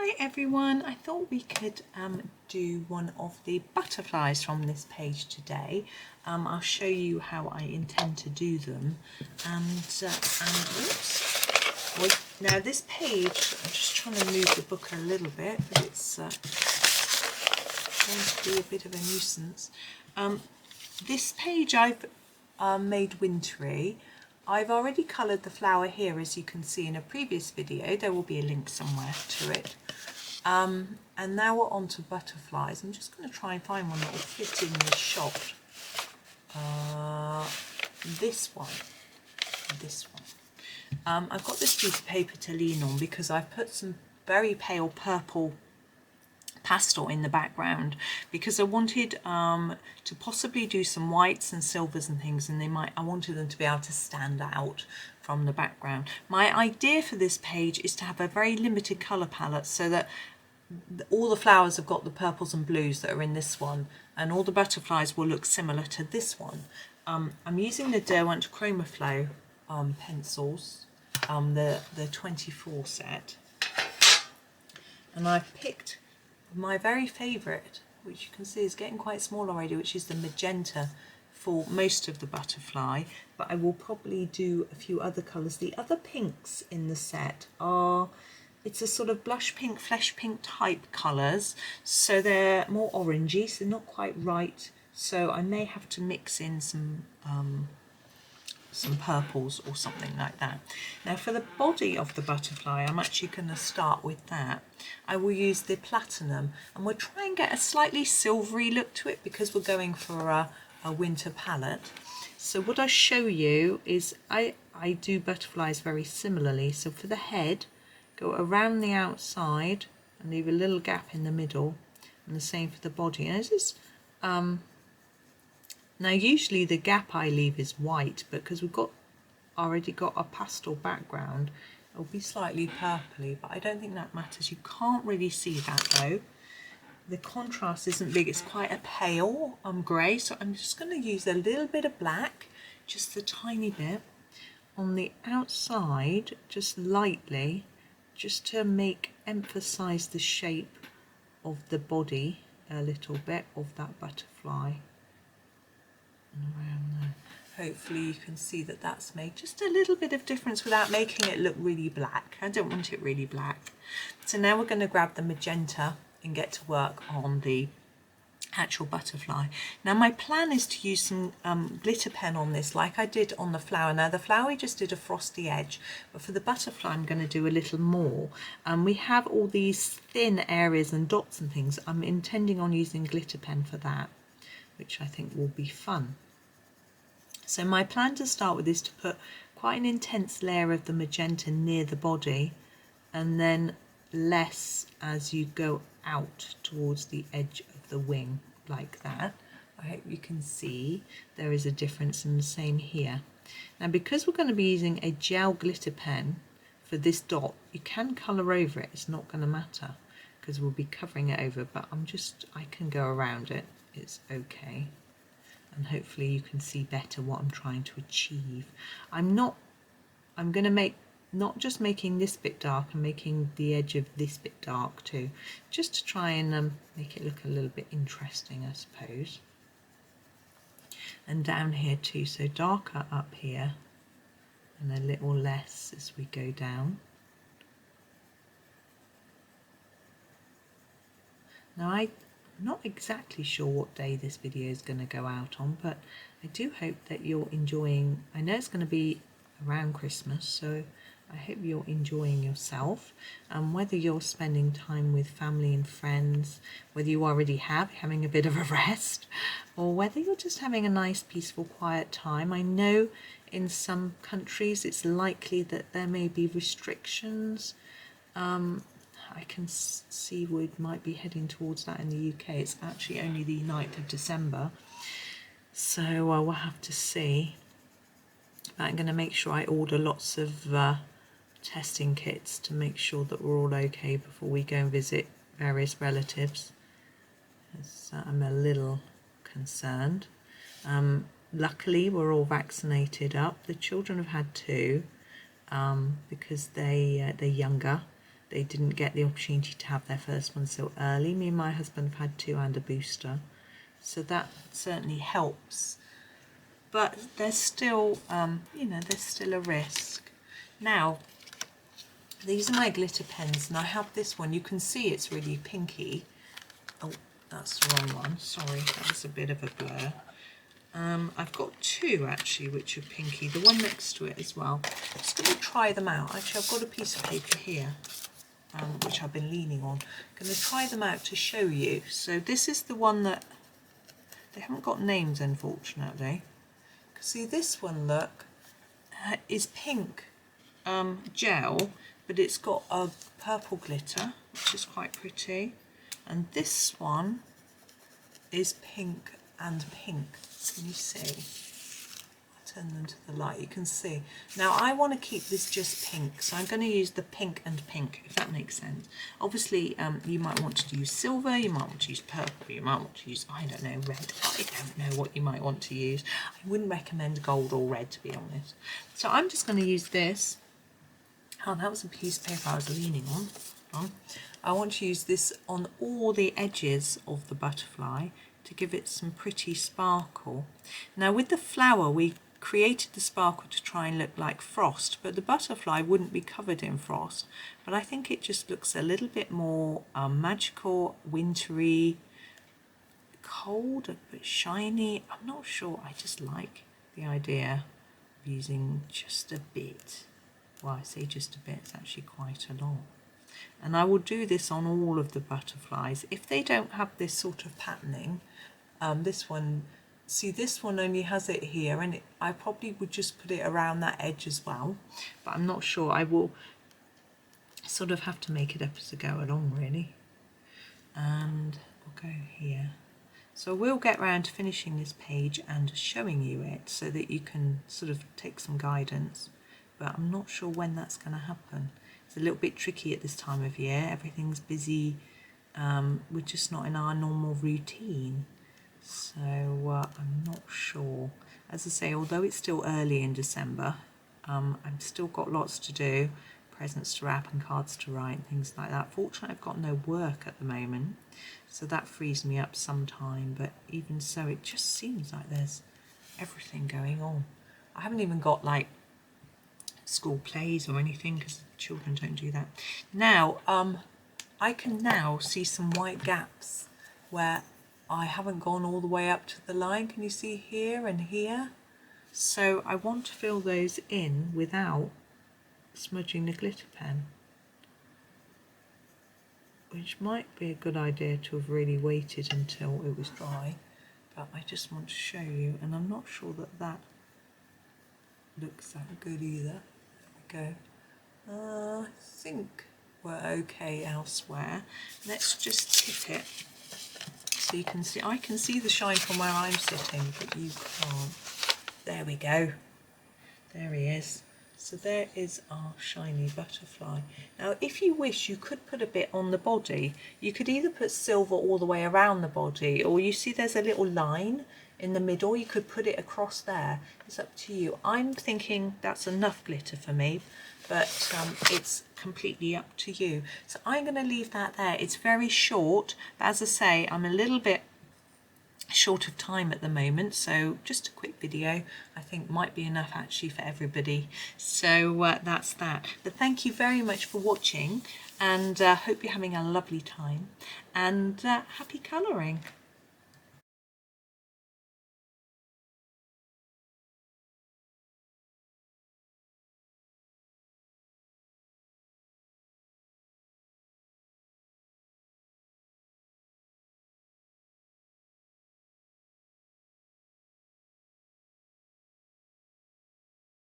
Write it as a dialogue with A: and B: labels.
A: Hi everyone, I thought we could do one of the butterflies from this page today. I'll show you how I intend to do them. Oops. Well, now this page, I'm just trying to move the book a little bit, but it's going to be a bit of a nuisance. This page I've made wintry. I've already coloured the flower here, as you can see in a previous video. There will be a link somewhere to it. And now we're on to butterflies. I'm just going to try and find one that will fit in this shot. This one. I've got this piece of paper to lean on because I've put some very pale purple pastel in the background because I wanted to possibly do some whites and silvers and things, and I wanted them to be able to stand out from the background. My idea for this page is to have a very limited colour palette so that all the flowers have got the purples and blues that are in this one, and all the butterflies will look similar to this one. I'm using the Derwent Chromaflow pencils, the 24 set, and I've picked my very favourite, which you can see is getting quite small already, which is the magenta for most of the butterfly, but I will probably do a few other colours. The other pinks in the set are, it's a sort of blush pink, flesh pink type colours, so they're more orangey, so not quite right, so I may have to mix in some purples or something like that. Now for the body of the butterfly, I'm actually going to start with that. I will use the platinum, and we'll try and get a slightly silvery look to it because we're going for a winter palette. So what I show you is I do butterflies very similarly. So for the head, go around the outside and leave a little gap in the middle, and the same for the body. And this is now usually the gap I leave is white, but because we've already got a pastel background, it'll be slightly purpley, but I don't think that matters. You can't really see that though. The contrast isn't big, it's quite a pale grey, so I'm just going to use a little bit of black, just a tiny bit, on the outside, just lightly, just to emphasise the shape of the body a little bit of that butterfly. Around there. Hopefully you can see that that's made just a little bit of difference without making it look really black. I don't want it really black. So now we're going to grab the magenta and get to work on the actual butterfly. Now my plan is to use some glitter pen on this like I did on the flower. Now the flower we just did a frosty edge, but for the butterfly I'm going to do a little more. We have all these thin areas and dots and things. I'm intending on using glitter pen for that, which I think will be fun. So my plan to start with is to put quite an intense layer of the magenta near the body, and then less as you go out towards the edge of the wing, like that. I hope you can see there is a difference, in the same here. Now because we're going to be using a gel glitter pen for this dot, you can colour over it, it's not going to matter because we'll be covering it over, but I can go around it, it's okay. And hopefully you can see better what I'm trying to achieve. I'm going to make, not just making this bit dark, I'm making the edge of this bit dark too, just to try and make it look a little bit interesting, I suppose. And down here too, so darker up here and a little less as we go down. Now I'm not exactly sure what day this video is going to go out on, but I do hope that you're enjoying. I know it's going to be around Christmas, so I hope you're enjoying yourself, and whether you're spending time with family and friends, whether you already having a bit of a rest, or whether you're just having a nice peaceful quiet time. I know in some countries it's likely that there may be restrictions. I can see we might be heading towards that in the UK. It's actually only the 9th of December, so we'll have to see. But I'm going to make sure I order lots of testing kits to make sure that we're all okay before we go and visit various relatives. I'm a little concerned. Luckily we're all vaccinated up. The children have had 2 because they're younger. they didn't get the opportunity to have their first one so early. Me and my husband have had 2 and a booster, so that certainly helps. But there's still, you know, there's still a risk. Now, these are my glitter pens, and I have this one. You can see it's really pinky. Oh, that's the wrong one. Sorry, that was a bit of a blur. I've got 2 actually which are pinky, the one next to it as well. I'm just going to try them out. Actually, I've got a piece of paper here which I've been leaning on. I'm going to try them out to show you. So this is the one that, they haven't got names unfortunately. See, this one, look, is pink gel, but it's got a purple glitter, which is quite pretty. And this one is pink and pink. Can you see? I'll turn them to the light, you can see. Now I want to keep this just pink, so I'm going to use the pink and pink, if that makes sense. Obviously, you might want to use silver, you might want to use purple, you might want to use, I don't know, red. I don't know what you might want to use. I wouldn't recommend gold or red, to be honest. So I'm just going to use this. Oh, that was a piece of paper I was leaning on. I want to use this on all the edges of the butterfly to give it some pretty sparkle. Now with the flower, we created the sparkle to try and look like frost, but the butterfly wouldn't be covered in frost. But I think it just looks a little bit more magical, wintry, cold, a bit shiny. I'm not sure, I just like the idea of using just a bit. Well, I say just a bit, it's actually quite a lot. And I will do this on all of the butterflies. If they don't have this sort of patterning, this one, see, this one only has it here, and I probably would just put it around that edge as well, but I'm not sure. I will sort of have to make it up as I go along, really. And we'll go here. So we'll get round to finishing this page and showing you it so that you can sort of take some guidance, but I'm not sure when that's going to happen. It's a little bit tricky at this time of year. Everything's busy. We're just not in our normal routine. So I'm not sure. As I say, although it's still early in December, I've still got lots to do. Presents to wrap and cards to write and things like that. Fortunately, I've got no work at the moment, so that frees me up some time. But even so, it just seems like there's everything going on. I haven't even got like school plays or anything because children don't do that. Now, I can now see some white gaps where I haven't gone all the way up to the line. Can you see here and here? So I want to fill those in without smudging the glitter pen, which might be a good idea to have really waited until it was dry, but I just want to show you, and I'm not sure that that looks that good either. There we go. I think we're okay elsewhere. Let's just tip it so you can see. I can see the shine from where I'm sitting, but you can't. There we go. There he is. So there is our shiny butterfly. Now, if you wish, you could put a bit on the body. You could either put silver all the way around the body, or you see there's a little line in the middle. You could put it across there. It's up to you. I'm thinking that's enough glitter for me, but it's completely up to you. So I'm going to leave that there. It's very short, but as I say, I'm a little bit short of time at the moment, so just a quick video I think might be enough actually for everybody. So that's that. But thank you very much for watching, and hope you're having a lovely time, and happy colouring.